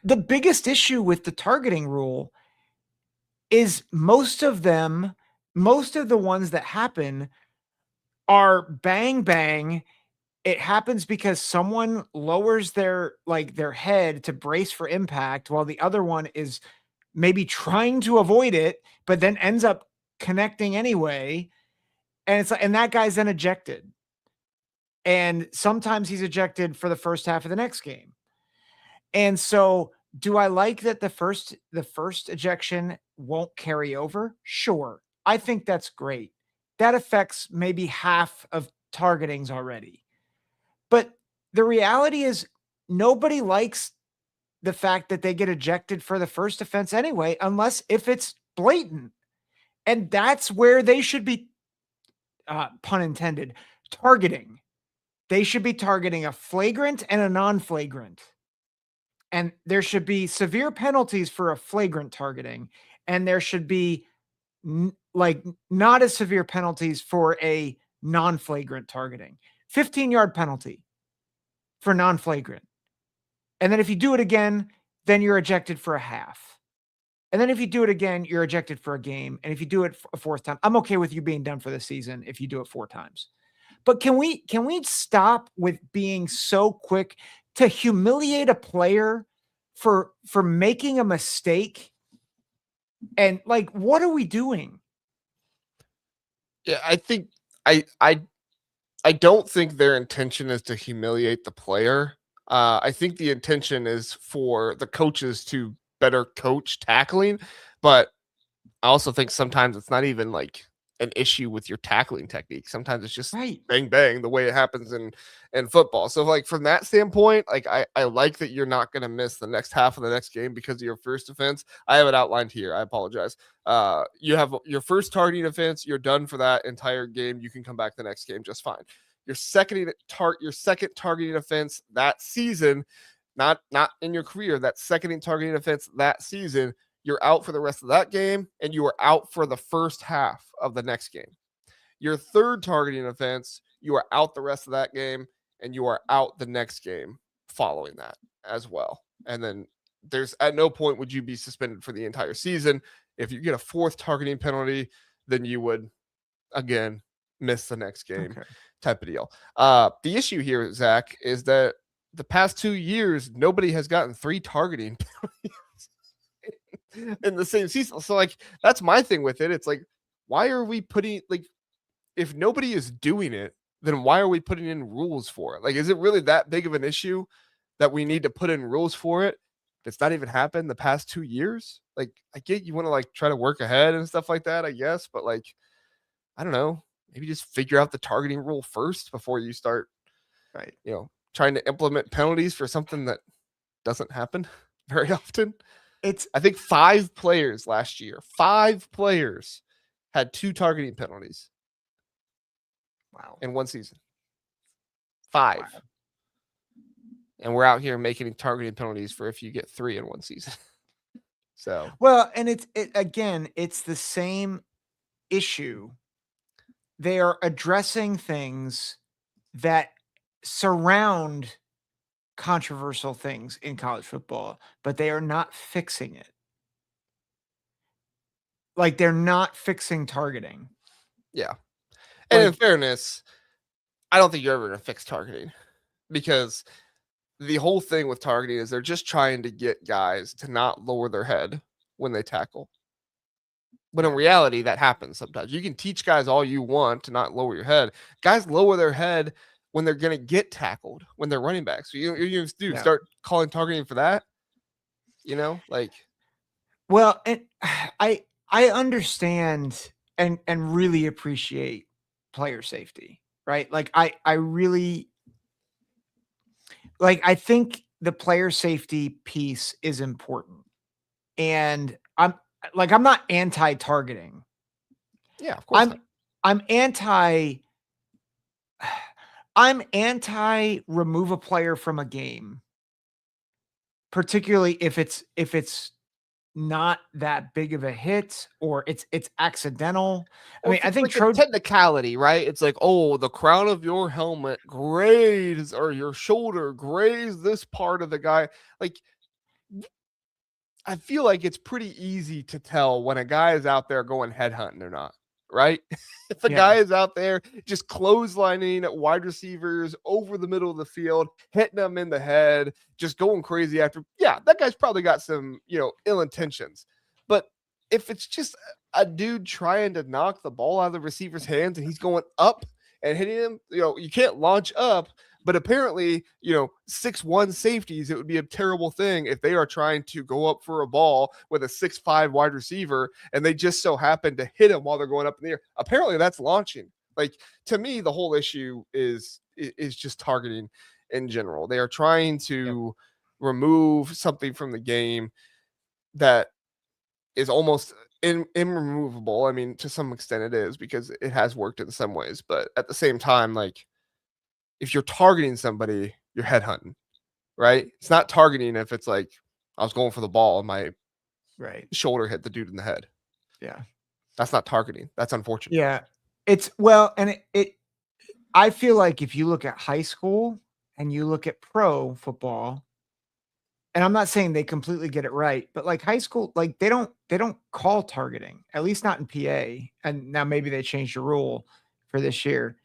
the biggest issue with the targeting rule is most of the ones that happen are bang bang. It happens because someone lowers their head to brace for impact while the other one is maybe trying to avoid it, but then ends up connecting anyway. And it's like, and that guy's then ejected. And sometimes he's ejected for the first half of the next game. And so do I like that the first ejection won't carry over? Sure. I think that's great. That affects maybe half of targetings already. But the reality is nobody likes the fact that they get ejected for the first offense anyway, unless if it's blatant. And that's where they should be, pun intended, targeting. They should be targeting a flagrant and a non-flagrant. And there should be severe penalties for a flagrant targeting. And there should be not as severe penalties for a non-flagrant targeting. 15-yard penalty for non-flagrant. And then if you do it again, then you're ejected for a half. And then if you do it again, you're ejected for a game. And if you do it a fourth time, I'm okay with you being done for the season if you do it 4 times. But can we stop with being so quick to humiliate a player for making a mistake? And like, what are we doing? Yeah, I think I don't think their intention is to humiliate the player. I think the intention is for the coaches to better coach tackling, but I also think sometimes it's not even like an issue with your tackling technique. Sometimes it's just Right. bang bang the way it happens in football. So like from that standpoint, like I like that you're not going to miss the next half of the next game because of your first offense. I have it outlined here. I apologize. You have your first targeting offense. You're done for that entire game. You can come back the next game just fine. Your second targeting offense that season, not in your career, that second targeting offense that season, you're out for the rest of that game, and you are out for the first half of the next game. Your third targeting offense, you are out the rest of that game, and you are out the next game following that as well. And then there's at no point would you be suspended for the entire season. If you get a fourth targeting penalty, then you would again miss the next game type of deal. The issue here, Zach, is that the past 2 years, nobody has gotten 3 targeting penalties in the same season. So like that's my thing with it. It's like, why are we putting like if nobody is doing it, then why are we putting in rules for it? Like, is it really that big of an issue that we need to put in rules for it? That's not even happened the past 2 years. Like, I get you want to like try to work ahead and stuff like that, I guess, but like, I don't know. Maybe just figure out the targeting rule first before you start, right? Trying to implement penalties for something that doesn't happen very often. I think 5 players last year, 5 players had 2 targeting penalties. Wow. In one season. 5. Wow. And we're out here making targeting penalties for if you get 3 in one season. So, well, and it's the same issue. They are addressing things that surround controversial things in college football, but they are not fixing it. Like they're not fixing targeting. Yeah. And in fairness, I don't think you're ever going to fix targeting because the whole thing with targeting is they're just trying to get guys to not lower their head when they tackle. When in reality, that happens sometimes. You can teach guys all you want to not lower your head. Guys lower their head when they're going to get tackled, when they're running back. So you start calling targeting for that, like. Well, and I understand and really appreciate player safety, right? Like I really I think the player safety piece is important. And I'm not anti-targeting. Yeah, of course. I'm anti remove a player from a game. Particularly if it's not that big of a hit or it's accidental. I mean, I think like a technicality, right? It's like, oh, the crown of your helmet grazed or your shoulder grazed this part of the guy. Like, I feel like it's pretty easy to tell when a guy is out there going headhunting or not, right? If a guy is out there just clotheslining wide receivers over the middle of the field, hitting them in the head, just going crazy after, that guy's probably got some, ill intentions. But if it's just a dude trying to knock the ball out of the receiver's hands and he's going up and hitting him, you can't launch up. But apparently, 6'1" safeties, it would be a terrible thing if they are trying to go up for a ball with a 6'5" wide receiver and they just so happen to hit him while they're going up in the air. Apparently, that's launching. Like, to me, the whole issue is just targeting in general. They are trying to remove something from the game that is almost irremovable. I mean, to some extent it is because it has worked in some ways. But at the same time, like, if you're targeting somebody, you're headhunting, right? It's not targeting if it's like I was going for the ball and my shoulder hit the dude in the head. Yeah. That's not targeting. That's unfortunate. Yeah. And I feel like if you look at high school and you look at pro football, and I'm not saying they completely get it right, but like high school, like they don't call targeting, at least not in PA. And now maybe they changed the rule for this year.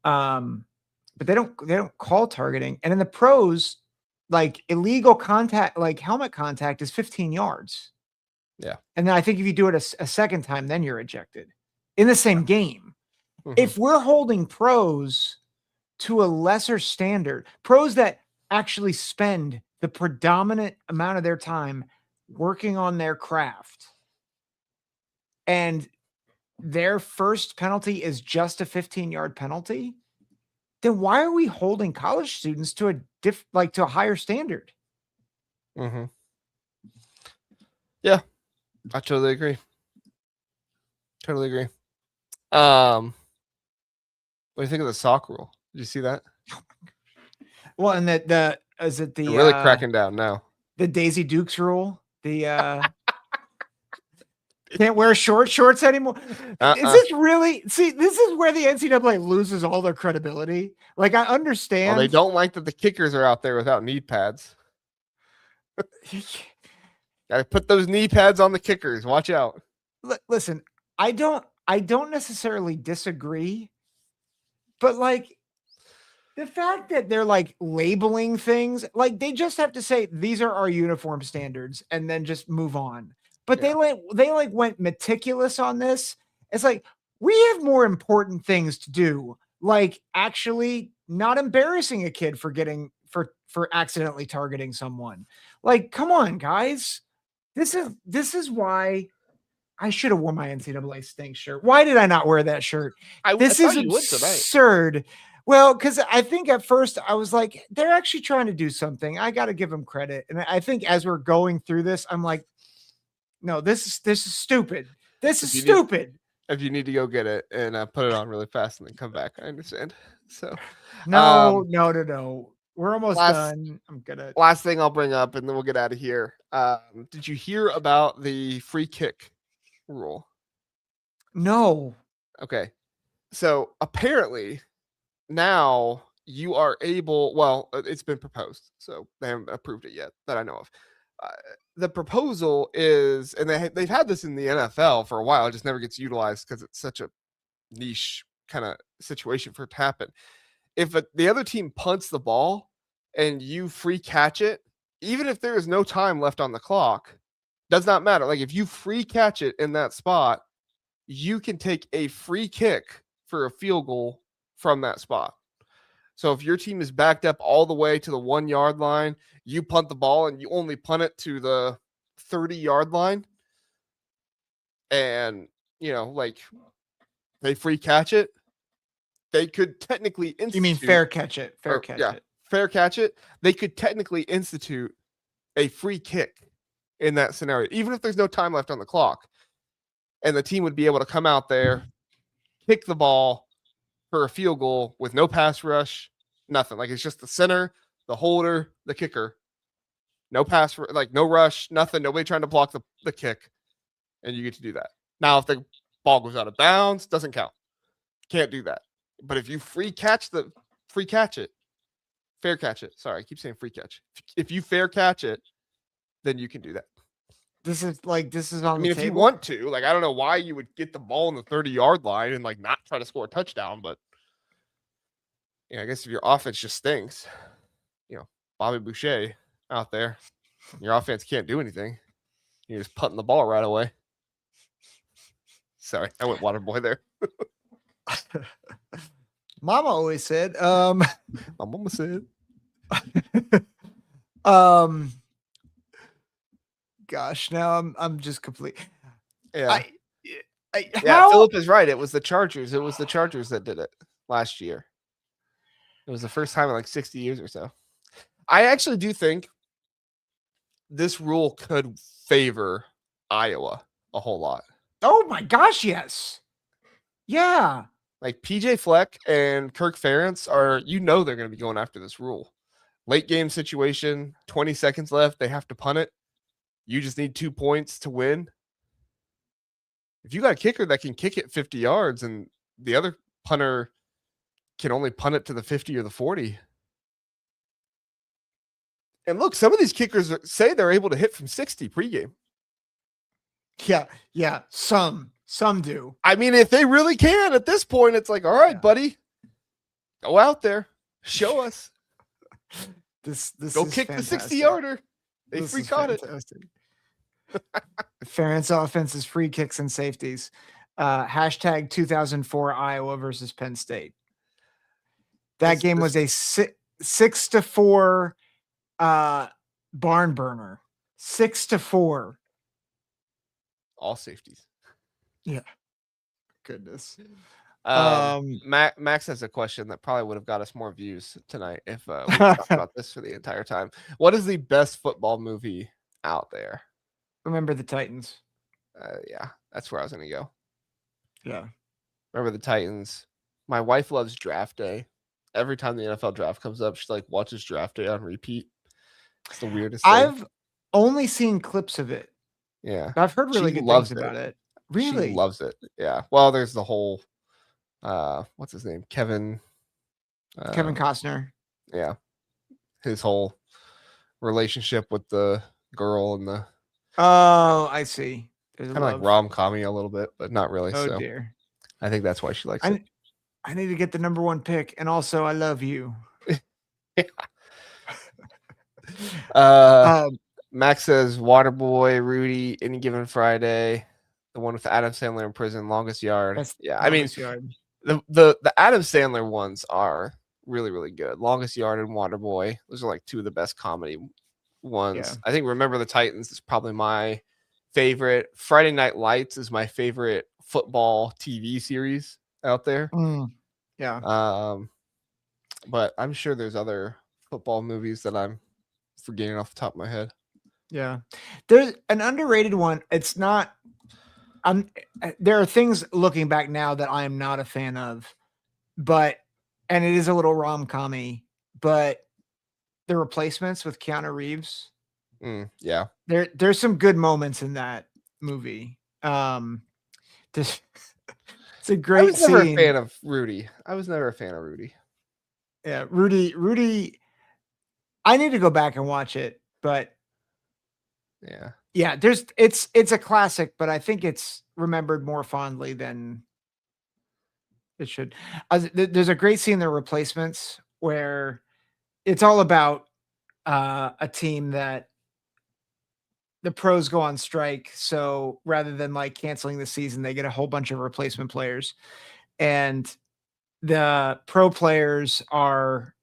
But they don't call targeting. And in the pros, like illegal contact, like helmet contact is 15 yards. Yeah. And then I think if you do it a second time, then you're ejected in the same game. Mm-hmm. If we're holding pros to a lesser standard, pros that actually spend the predominant amount of their time working on their craft, and their first penalty is just a 15-yard penalty, then why are we holding college students to a higher standard? Mm-hmm. Yeah, I totally agree. What do you think of the sock rule? Did you see that? Well, and the is it the They're really cracking down now? The Daisy Dukes rule. The can't wear shorts anymore. Is this really? See, this is where the NCAA loses all their credibility. Like, I understand. Well, they don't like that the kickers are out there without knee pads. Gotta put those knee pads on the kickers. Watch out. Listen, I don't necessarily disagree, but like the fact that they're like labeling things, like they just have to say these are our uniform standards and then just move on. But they went meticulous on this. It's like, we have more important things to do, like actually not embarrassing a kid for accidentally targeting someone. Like, come on, guys. This is why I should have worn my NCAA stink shirt. Why did I not wear that shirt? This is absurd. Well, because I think at first I was like, they're actually trying to do something. I got to give them credit. And I think as we're going through this, I'm like, no, this is stupid. This is stupid. If you need to go get it and put it on really fast and then come back, I understand. So no. We're almost done. Last thing I'll bring up, and then we'll get out of here. Did you hear about the free kick rule? No. Okay. So apparently now you are able, well, it's been proposed, so they haven't approved it yet that I know of. The proposal is, and they've had this in the NFL for a while, it just never gets utilized because it's such a niche kind of situation for it to happen. If the other team punts the ball and you free catch it, even if there is no time left on the clock, Does not matter. Like if you free catch it in that spot, you can take a free kick for a field goal from that spot. So if your team is backed up all the way to the 1 yard line, you punt the ball and you only punt it to the 30-yard line. And, like they free catch it. They could technically institute. You mean fair catch it? Fair catch it. They could technically institute a free kick in that scenario, even if there's no time left on the clock. And the team would be able to come out there, kick the ball for a field goal with no pass rush, nothing. Like it's just the center, the holder, the kicker. No pass, like no rush, nothing. Nobody trying to block the kick. And you get to do that. Now, if the ball goes out of bounds, doesn't count. Can't do that. But if you fair catch it. Sorry, I keep saying free catch. If you fair catch it, then you can do that. This is on the table. If you want to, like, I don't know why you would get the ball on the 30-yard line and like not try to score a touchdown, but I guess if your offense just stinks, Bobby Boucher out there, your offense can't do anything. You're just putting the ball right away. Sorry, I went water boy there. Mama always said, my mama said, gosh, now I'm just complete. Yeah. Philip is right. It was the Chargers. It was the Chargers that did it last year. It was the first time in like 60 years or so. I actually do think this rule could favor Iowa a whole lot. Oh my gosh, yes. Yeah. Like PJ Fleck and Kirk Ferentz are, they're going to be going after this rule. Late game situation, 20 seconds left. They have to punt it. You just need 2 points to win. If you got a kicker that can kick it 50 yards and the other punter can only punt it to the 50 or the 40. And look, some of these kickers say they're able to hit from 60 pregame. Yeah. Some do. I mean, if they really can at this point, it's like, all right, buddy, go out there, show us. This go kick fantastic. The 60-yarder. They free caught it. Ferentz offense is free kicks and safeties. Hashtag 2004 Iowa versus Penn State. That game was a 6-4 barn burner. 6-4. All safeties. Yeah. Goodness. Max has a question that probably would have got us more views tonight if we talked about this for the entire time. What is the best football movie out there? Remember the Titans. Yeah, that's where I was going to go. Yeah. Remember the Titans. My wife loves Draft Day. Every time the NFL draft comes up, she like watches Draft Day on repeat. It's the weirdest thing. I've only seen clips of it. Yeah. I've heard really good things about it. Really? She loves it. Yeah. Well, there's the whole what's his name? Kevin Costner. Yeah. His whole relationship with the girl and the I see. Kind of like rom-commy a little bit, but not really. Oh dear. I think that's why she likes it. I need to get the number 1 pick, and also I love you. Max says Waterboy, Rudy, Any Given Friday, the one with Adam Sandler in prison, Longest Yard. Longest Yard. The Adam Sandler ones are really, really good. Longest Yard and Waterboy. Those are like 2 of the best comedy ones. Yeah. I think Remember the Titans is probably my favorite. Friday Night Lights is my favorite football TV series out there. Yeah. But I'm sure there's other football movies that I'm forgetting off the top of my head. Yeah. There's an underrated one. It's not there are things looking back now that I am not a fan of, and it is a little rom-commy, but The Replacements with Keanu Reeves. Yeah. There's some good moments in that movie. It's a great I was never scene. a fan of Rudy. Yeah, Rudy. I need to go back and watch it, but yeah. It's a classic, but I think it's remembered more fondly than it should. There's a great scene in The Replacements where it's all about a team that the pros go on strike. So rather than like canceling the season, they get a whole bunch of replacement players. And the pro players are,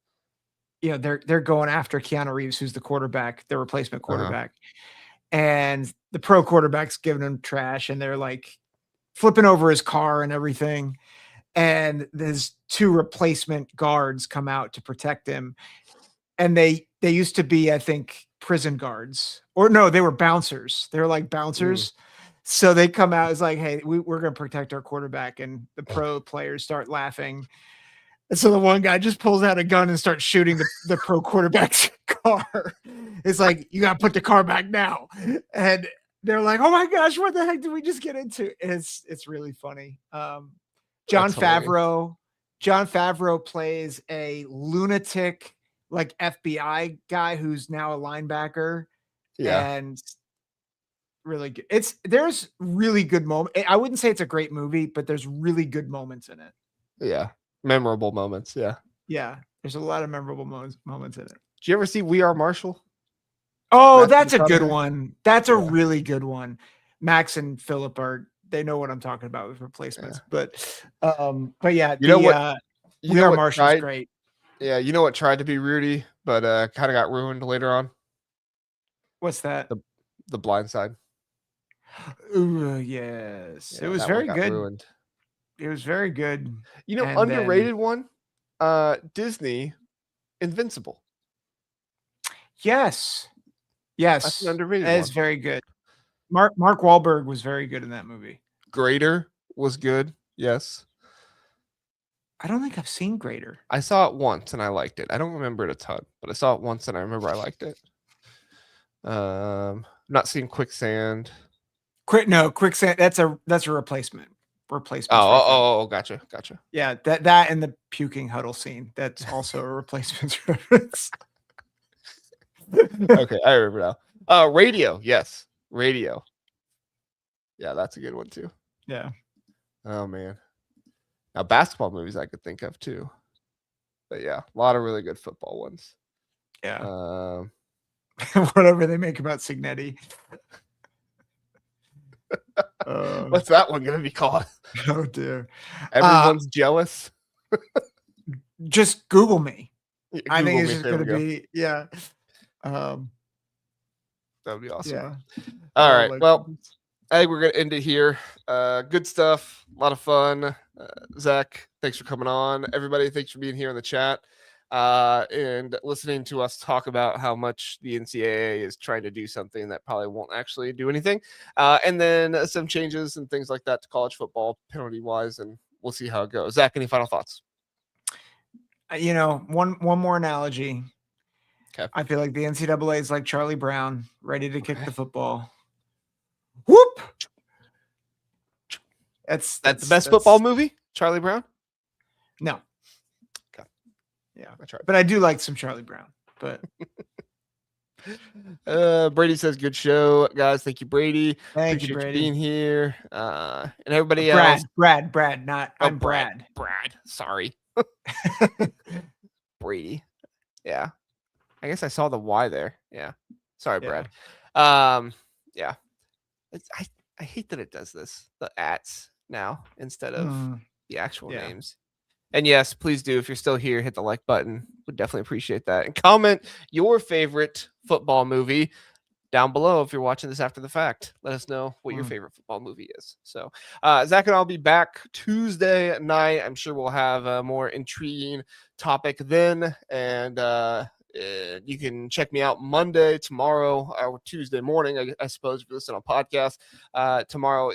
they're going after Keanu Reeves, who's the quarterback, the replacement quarterback. And the pro quarterback's giving him trash, and they're like flipping over his car and everything. And there's 2 replacement guards come out to protect him. And they used to be, I think, prison guards, or no, they were bouncers. They were like bouncers. So they come out as like, hey, we're going to protect our quarterback. And the pro players start laughing. And so the one guy just pulls out a gun and starts shooting the pro quarterback's car. It's like, you got to put the car back now. And they're like, oh my gosh, what the heck did we just get into? It's really funny. John Favreau plays a lunatic, like FBI guy who's now a linebacker. Yeah. And really good. There's really good moments. I wouldn't say it's a great movie, but there's really good moments in it. Yeah. Memorable moments. Yeah. Yeah. There's a lot of memorable moments in it. Did you ever see We Are Marshall? Oh, that's a good one. That's a really good one. Max and Philip they know what I'm talking about with replacements. But yeah, We Are Marshall's great. Yeah, you know what tried to be Rudy, but kind of got ruined later on? What's that? The Blind Side. Ooh, yes. It was very good. Ruined. It was very good. You know, underrated one? Disney, Invincible. Yes. That's an underrated one. It's very good. Mark Wahlberg was very good in that movie. Grader was good. Yes. I don't think I've seen Grader. I saw it once and I liked it. I don't remember it a ton, but I saw it once and I remember I liked it. Not seeing Quicksand. Quicksand. That's a replacement. Oh, gotcha. Yeah, that and the puking Huddle scene. That's also a replacement reference. Okay, I remember now. Radio, yes, Radio. Yeah, that's a good one too. Yeah. Oh man. Now basketball movies I could think of too. But yeah, a lot of really good football ones. Yeah. Whatever they make about Signetti. What's that one gonna be called? Oh dear. Everyone's jealous. Just Google me. Google I think it's just gonna be that would be awesome. Yeah. All right. Well, I think we're gonna end it here. Good stuff, a lot of fun. Zach, thanks for coming on. Everybody, thanks for being here in the chat and listening to us talk about how much the NCAA is trying to do something that probably won't actually do anything. And then some changes and things like that to college football penalty wise, and we'll see how it goes. Zach, any final thoughts? One more analogy. Okay. I feel like the NCAA is like Charlie Brown, ready to kick the football. Whoop! That's the best football movie, Charlie Brown? No. Okay. Yeah, but I do like some Charlie Brown. But Brady says, "Good show, guys. Thank you, Brady. Thank Appreciate you, Brady, being here." And everybody else. Brad. Not I'm Brad. Brad. Sorry. Brady. Yeah. I guess I saw the Y there. Yeah. Sorry, Brad. Yeah. I hate that it does this. The ats now instead of the actual names. And yes, please do. If you're still here, hit the like button. Would definitely appreciate that. And comment your favorite football movie down below if you're watching this after the fact. Let us know what your favorite football movie is. So Zach and I'll be back Tuesday night. I'm sure we'll have a more intriguing topic then. And you can check me out Monday, tomorrow, or Tuesday morning, I suppose, if you listen on podcast. Tomorrow,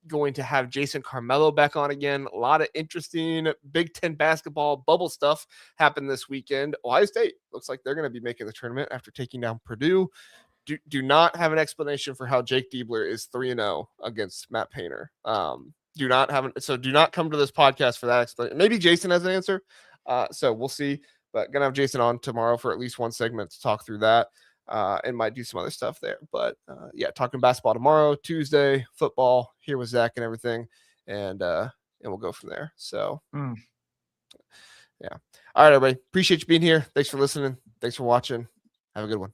going to have Jason Carmelo back on again. A lot of interesting Big Ten basketball bubble stuff happened this weekend. Ohio State looks like they're going to be making the tournament after taking down Purdue. Do not have an explanation for how Jake Diebler is 3-0 against Matt Painter. Do not come to this podcast for that explanation. Maybe Jason has an answer. So we'll see. But gonna have Jason on tomorrow for at least one segment to talk through that. And might do some other stuff there. But yeah, talking basketball tomorrow, Tuesday, football here with Zach and everything. And we'll go from there. So yeah. All right, everybody. Appreciate you being here. Thanks for listening. Thanks for watching. Have a good one.